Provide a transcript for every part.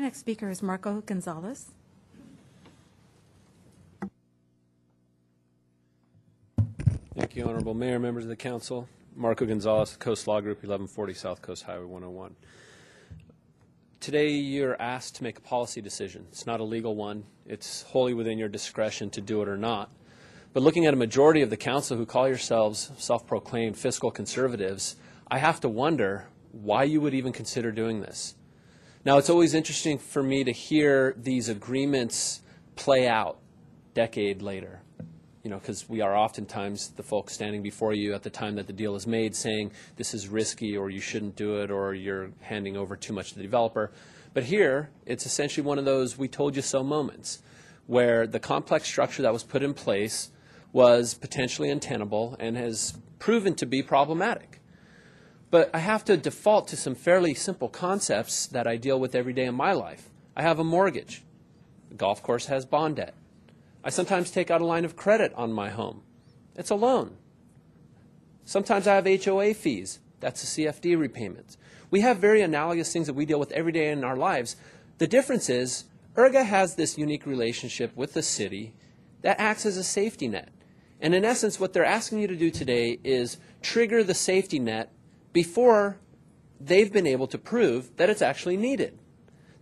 The next speaker is Marco Gonzalez. Thank you, Honorable Mayor, members of the Council. Marco Gonzalez, Coast Law Group, 1140 South Coast Highway 101. Today, you're asked to make a policy decision. It's not a legal one. It's wholly within your discretion to do it or not. But looking at a majority of the Council who call yourselves self-proclaimed fiscal conservatives, I have to wonder why you would even consider doing this. Now, it's always interesting for me to hear these agreements play out decade later. Because we are oftentimes the folks standing before you at the time that the deal is made saying this is risky or you shouldn't do it or you're handing over too much to the developer. But here, it's essentially one of those we told you so moments where the complex structure that was put in place was potentially untenable and has proven to be problematic. But I have to default to some fairly simple concepts that I deal with every day in my life. I have a mortgage. The golf course has bond debt. I sometimes take out a line of credit on my home. It's a loan. Sometimes I have HOA fees. That's a CFD repayment. We have very analogous things that we deal with every day in our lives. The difference is ERGA has this unique relationship with the city that acts as a safety net. And in essence, what they're asking you to do today is trigger the safety net before they've been able to prove that it's actually needed.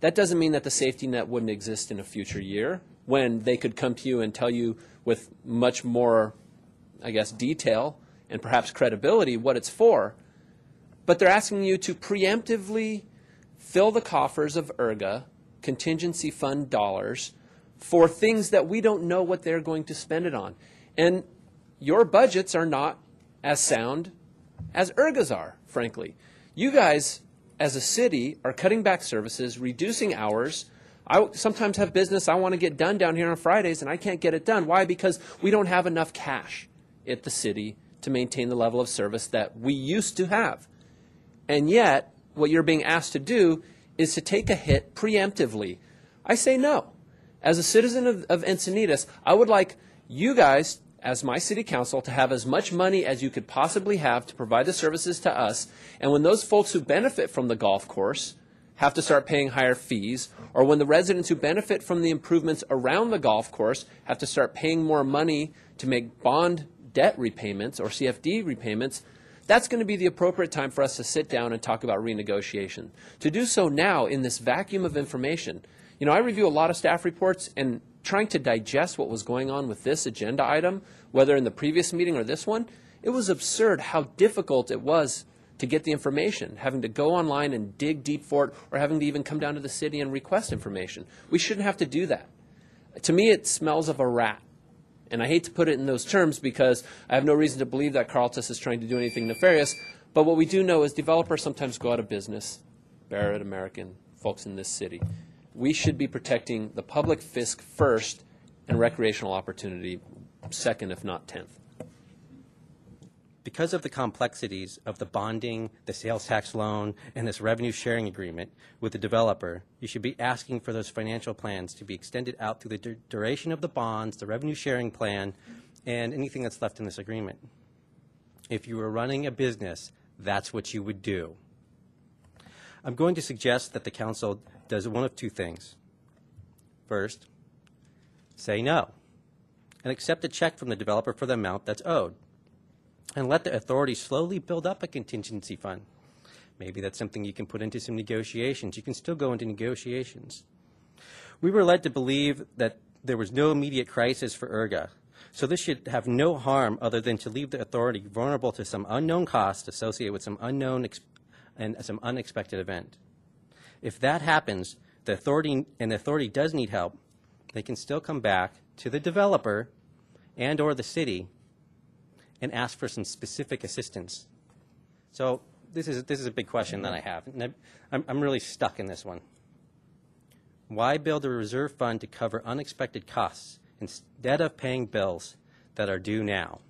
That doesn't mean that the safety net wouldn't exist in a future year when they could come to you and tell you with much more, detail and perhaps credibility what it's for. But they're asking you to preemptively fill the coffers of ERGA, contingency fund dollars, for things that we don't know what they're going to spend it on. And your budgets are not as sound as ERGA's are, frankly. You guys, as a city, are cutting back services, reducing hours. I sometimes have business I want to get done down here on Fridays, and I can't get it done. Why? Because we don't have enough cash at the city to maintain the level of service that we used to have. And yet, what you're being asked to do is to take a hit preemptively. I say no. As a citizen of Encinitas, I would like you guys, as my city council, to have as much money as you could possibly have to provide the services to us. And when those folks who benefit from the golf course have to start paying higher fees, or when the residents who benefit from the improvements around the golf course have to start paying more money to make bond debt repayments or CFD repayments, that's going to be the appropriate time for us to sit down and talk about renegotiation. To do so now in this vacuum of information, I review a lot of staff reports, and trying to digest what was going on with this agenda item, whether in the previous meeting or this one, it was absurd how difficult it was to get the information, having to go online and dig deep for it, or having to even come down to the city and request information. We shouldn't have to do that. To me, it smells of a rat. And I hate to put it in those terms because I have no reason to believe that Carltus is trying to do anything nefarious, but what we do know is developers sometimes go out of business, Barrett, American, folks in this city. We should be protecting the public fisc first and recreational opportunity second, if not 10th. Because of the complexities of the bonding, the sales tax loan, and this revenue sharing agreement with the developer, you should be asking for those financial plans to be extended out through the duration of the bonds, the revenue sharing plan, and anything that's left in this agreement. If you were running a business, that's what you would do. I'm going to suggest that the council does one of two things. First, say no and accept a check from the developer for the amount that's owed, and let the authority slowly build up a contingency fund. Maybe that's something you can put into some negotiations. You can still go into negotiations. We were led to believe that there was no immediate crisis for ERGA, so this should have no harm other than to leave the authority vulnerable to some unknown cost associated with some unknown and some unexpected event. If that happens, the authority does need help, they can still come back to the developer and or the city and ask for some specific assistance. So this is a big question that I have, and I'm really stuck in this one. Why build a reserve fund to cover unexpected costs instead of paying bills that are due now?